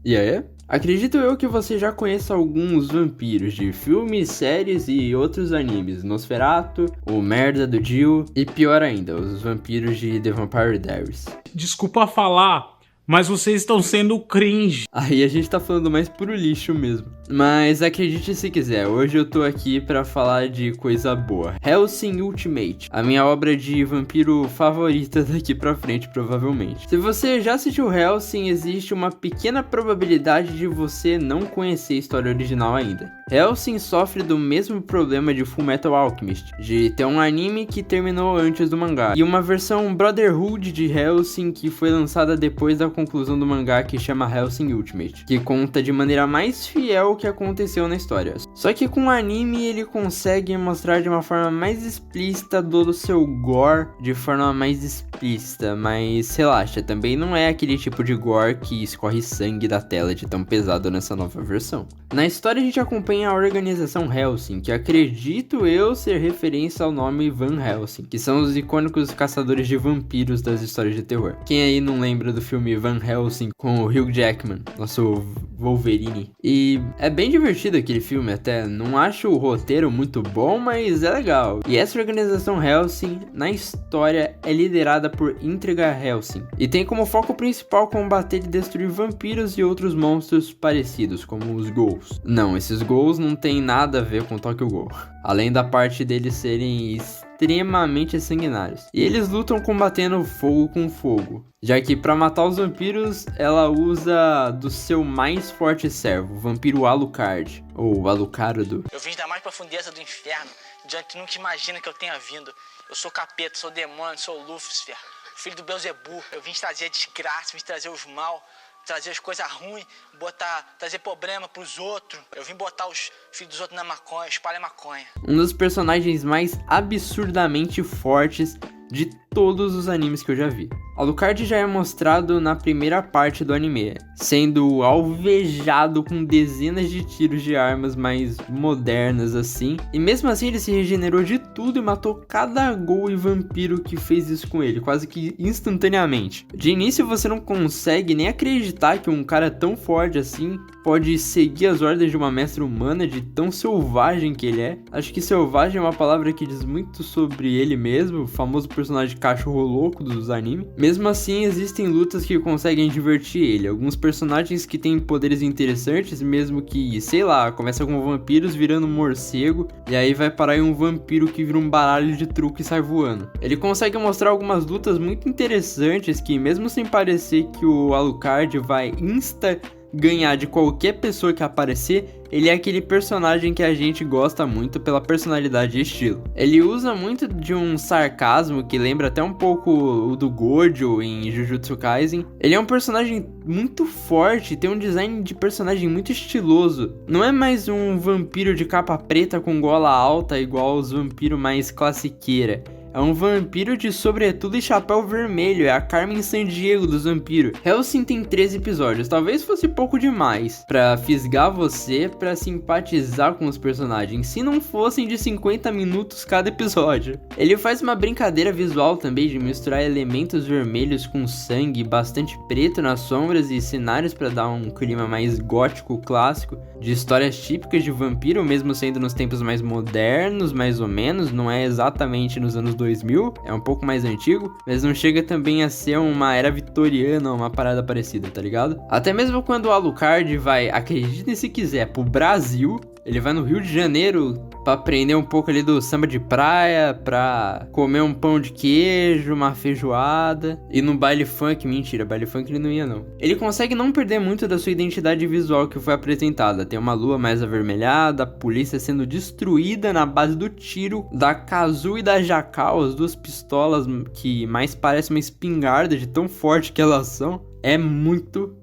E aí? Acredito eu que você já conheça alguns vampiros de filmes, séries e outros animes. Nosferatu, o Merda do Dio e pior ainda, os vampiros de The Vampire Diaries. Desculpa falar, mas vocês estão sendo cringe. Aí a gente tá falando mais puro lixo mesmo. Mas acredite se quiser, hoje eu tô aqui pra falar de coisa boa. Hellsing Ultimate, a minha obra de vampiro favorita daqui pra frente, provavelmente. Se você já assistiu Hellsing, existe uma pequena probabilidade de você não conhecer a história original ainda. Hellsing sofre do mesmo problema de Fullmetal Alchemist, de ter um anime que terminou antes do mangá, e uma versão Brotherhood de Hellsing que foi lançada depois da conclusão do mangá, que chama Hellsing Ultimate, que conta de maneira mais fiel o que aconteceu na história. Só que com o anime ele consegue mostrar de uma forma mais explícita todo o seu gore, de forma mais explícita, mas relaxa, também não é aquele tipo de gore que escorre sangue da tela de tão pesado nessa nova versão. Na história a gente acompanha a organização Hellsing, que acredito eu ser referência ao nome Van Helsing, que são os icônicos caçadores de vampiros das histórias de terror. Quem aí não lembra do filme Van Helsing com o Hugh Jackman, nosso Wolverine? E é bem divertido aquele filme até, não acho o roteiro muito bom, mas é legal. E essa organização Hellsing, na história, é liderada por Intriga Hellsing, e tem como foco principal combater e destruir vampiros e outros monstros parecidos, como os ghouls. Não, esses ghouls não tem nada a ver com Tokyo Ghoul, além da parte deles serem extremamente sanguinários. E eles lutam combatendo fogo com fogo, já que para matar os vampiros ela usa do seu mais forte servo, o vampiro Alucard, ou Alucardo. Eu vim da mais profundeza do inferno, de onde tu nunca imagina que eu tenha vindo. Eu sou capeta, sou demônio, sou Lúcifer, filho do Beelzebub. Eu vim trazer desgraça, vim trazer os mal, trazer as coisas ruins, trazer problema pros outros. Eu vim botar os filhos dos outros na maconha, espalha maconha. Um dos personagens mais absurdamente fortes de todos os animes que eu já vi. Alucard já é mostrado na primeira parte do anime, sendo alvejado com dezenas de tiros de armas mais modernas assim, e mesmo assim ele se regenerou de tudo e matou cada ghoul e vampiro que fez isso com ele, quase que instantaneamente. De início você não consegue nem acreditar que um cara tão forte assim pode seguir as ordens de uma mestra humana, de tão selvagem que ele é. Acho que selvagem é uma palavra que diz muito sobre ele mesmo, o famoso personagem cachorro louco dos animes. Mesmo assim, existem lutas que conseguem divertir ele. Alguns personagens que têm poderes interessantes, mesmo que, sei lá, começa com vampiros virando morcego, e aí vai parar em um vampiro que vira um baralho de truque e sai voando. Ele consegue mostrar algumas lutas muito interessantes que, mesmo sem parecer que o Alucard vai ganhar de qualquer pessoa que aparecer, ele é aquele personagem que a gente gosta muito pela personalidade e estilo. Ele usa muito de um sarcasmo que lembra até um pouco o do Gojo em Jujutsu Kaisen. Ele é um personagem muito forte, tem um design de personagem muito estiloso. Não é mais um vampiro de capa preta com gola alta igual os vampiros mais classiqueira. É um vampiro de sobretudo e chapéu vermelho, é a Carmen Sandiego dos vampiros. Hellsing tem 13 episódios, talvez fosse pouco demais pra fisgar você, pra simpatizar com os personagens, se não fossem de 50 minutos cada episódio. Ele faz uma brincadeira visual também de misturar elementos vermelhos com sangue, bastante preto nas sombras e cenários pra dar um clima mais gótico clássico, de histórias típicas de vampiro, mesmo sendo nos tempos mais modernos, mais ou menos, não é exatamente nos anos 2000, é um pouco mais antigo, mas não chega também a ser uma era vitoriana ou uma parada parecida, tá ligado? Até mesmo quando o Alucard vai, acreditem se quiser, pro Brasil, ele vai no Rio de Janeiro pra aprender um pouco ali do samba de praia, pra comer um pão de queijo, uma feijoada, e no baile funk, mentira, baile funk ele não ia não. Ele consegue não perder muito da sua identidade visual que foi apresentada, tem uma lua mais avermelhada, a polícia sendo destruída na base do tiro da Kazu e da Jacal, as duas pistolas que mais parecem uma espingarda de tão forte que elas são. É muito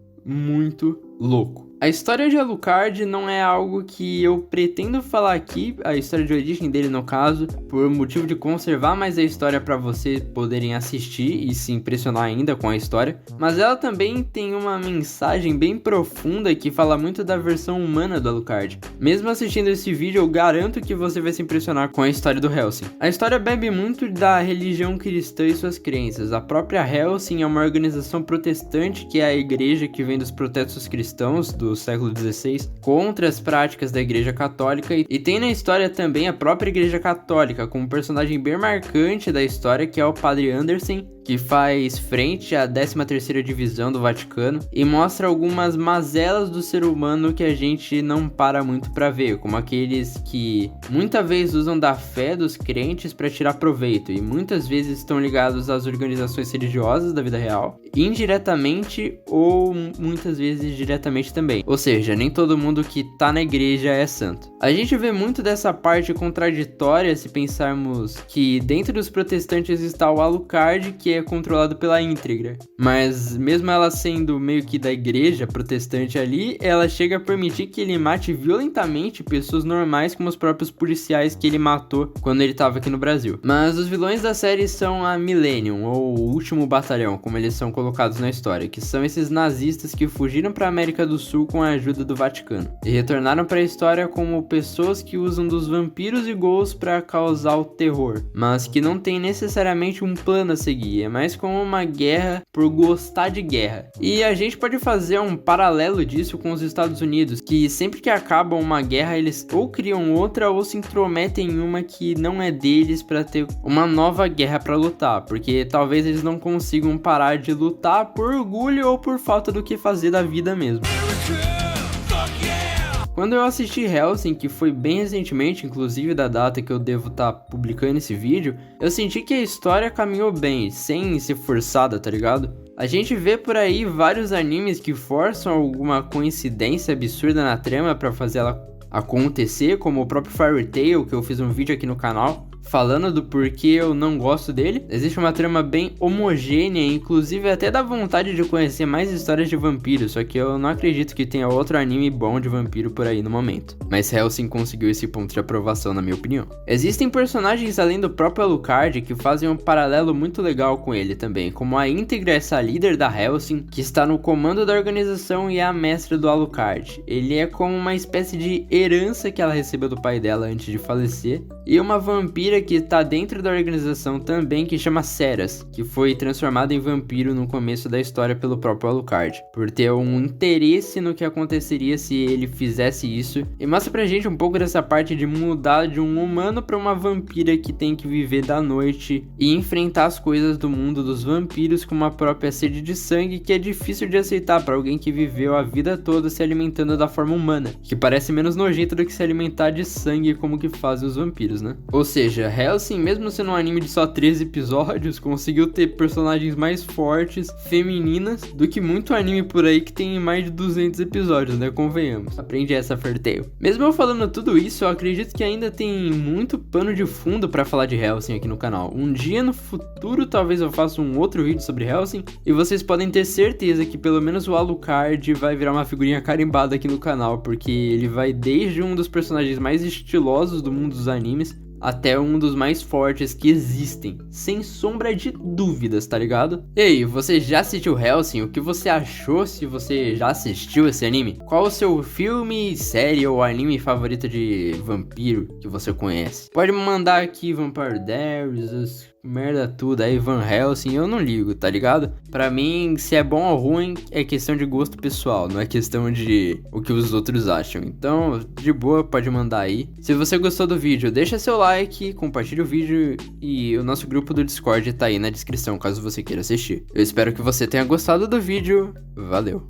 louco. A história de Alucard não é algo que eu pretendo falar aqui, a história de origem dele no caso, por motivo de conservar mais a história para vocês poderem assistir e se impressionar ainda com a história, mas ela também tem uma mensagem bem profunda que fala muito da versão humana do Alucard. Mesmo assistindo esse vídeo, eu garanto que você vai se impressionar com a história do Hellsing. A história bebe muito da religião cristã e suas crenças. A própria Hellsing é uma organização protestante que é a igreja que vem dos protestos cristãos do século XVI contra as práticas da igreja católica, e tem na história também a própria igreja católica como um personagem bem marcante da história, que é o Padre Anderson, que faz frente à 13ª divisão do Vaticano e mostra algumas mazelas do ser humano que a gente não para muito para ver, como aqueles que muitas vezes usam da fé dos crentes para tirar proveito e muitas vezes estão ligados às organizações religiosas da vida real, indiretamente ou muitas vezes diretamente também. Ou seja, nem todo mundo que tá na igreja é santo. A gente vê muito dessa parte contraditória se pensarmos que dentro dos protestantes está o Alucard, que é controlado pela íntegra, mas mesmo ela sendo meio que da igreja protestante ali, ela chega a permitir que ele mate violentamente pessoas normais, como os próprios policiais que ele matou quando ele estava aqui no Brasil. Mas os vilões da série são a Millennium, ou o Último Batalhão, como eles são colocados na história, que são esses nazistas que fugiram para a América do Sul com a ajuda do Vaticano e retornaram para a história como pessoas que usam dos vampiros e ghouls para causar o terror, mas que não tem necessariamente um plano a seguir, é mais como uma guerra por gostar de guerra. E a gente pode fazer um paralelo disso com os Estados Unidos, que sempre que acaba uma guerra eles ou criam outra ou se intrometem em uma que não é deles para ter uma nova guerra para lutar, porque talvez eles não consigam parar de lutar por orgulho ou por falta do que fazer da vida mesmo. Quando eu assisti Hellsing, que foi bem recentemente, inclusive da data que eu devo estar publicando esse vídeo, eu senti que a história caminhou bem, sem ser forçada, tá ligado? A gente vê por aí vários animes que forçam alguma coincidência absurda na trama pra fazer ela acontecer, como o próprio Fairy Tail, que eu fiz um vídeo aqui no canal falando do porquê eu não gosto dele. Existe uma trama bem homogênea, inclusive até dá vontade de conhecer mais histórias de vampiros, só que eu não acredito que tenha outro anime bom de vampiro por aí no momento. Mas Hellsing conseguiu esse ponto de aprovação na minha opinião. Existem personagens além do próprio Alucard que fazem um paralelo muito legal com ele também, como a Íntegra, essa líder da Hellsing, que está no comando da organização e é a mestra do Alucard. Ele é como uma espécie de herança que ela recebeu do pai dela antes de falecer, e uma vampira que está dentro da organização também, que chama Ceras, que foi transformada em vampiro no começo da história pelo próprio Alucard, por ter um interesse no que aconteceria se ele fizesse isso, e mostra pra gente um pouco dessa parte de mudar de um humano para uma vampira que tem que viver da noite e enfrentar as coisas do mundo dos vampiros com uma própria sede de sangue que é difícil de aceitar para alguém que viveu a vida toda se alimentando da forma humana, que parece menos nojento do que se alimentar de sangue como que fazem os vampiros, né? Ou seja, Hellsing, mesmo sendo um anime de só 13 episódios, conseguiu ter personagens mais fortes, femininas, do que muito anime por aí que tem mais de 200 episódios, né? Convenhamos. Aprende essa, Fairy Tail. Mesmo eu falando tudo isso, eu acredito que ainda tem muito pano de fundo pra falar de Hellsing aqui no canal. Um dia no futuro, talvez eu faça um outro vídeo sobre Hellsing, e vocês podem ter certeza que pelo menos o Alucard vai virar uma figurinha carimbada aqui no canal, porque ele vai desde um dos personagens mais estilosos do mundo dos animes, até um dos mais fortes que existem, sem sombra de dúvidas, tá ligado? Ei, você já assistiu Hellsing? O que você achou se você já assistiu esse anime? Qual o seu filme, série ou anime favorito de vampiro que você conhece? Pode me mandar aqui Vampire Diaries, merda tudo aí, Van Helsing, eu não ligo, tá ligado? Pra mim, se é bom ou ruim, é questão de gosto pessoal, não é questão de o que os outros acham. Então, de boa, pode mandar aí. Se você gostou do vídeo, deixa seu like, compartilha o vídeo e o nosso grupo do Discord tá aí na descrição, caso você queira assistir. Eu espero que você tenha gostado do vídeo, valeu!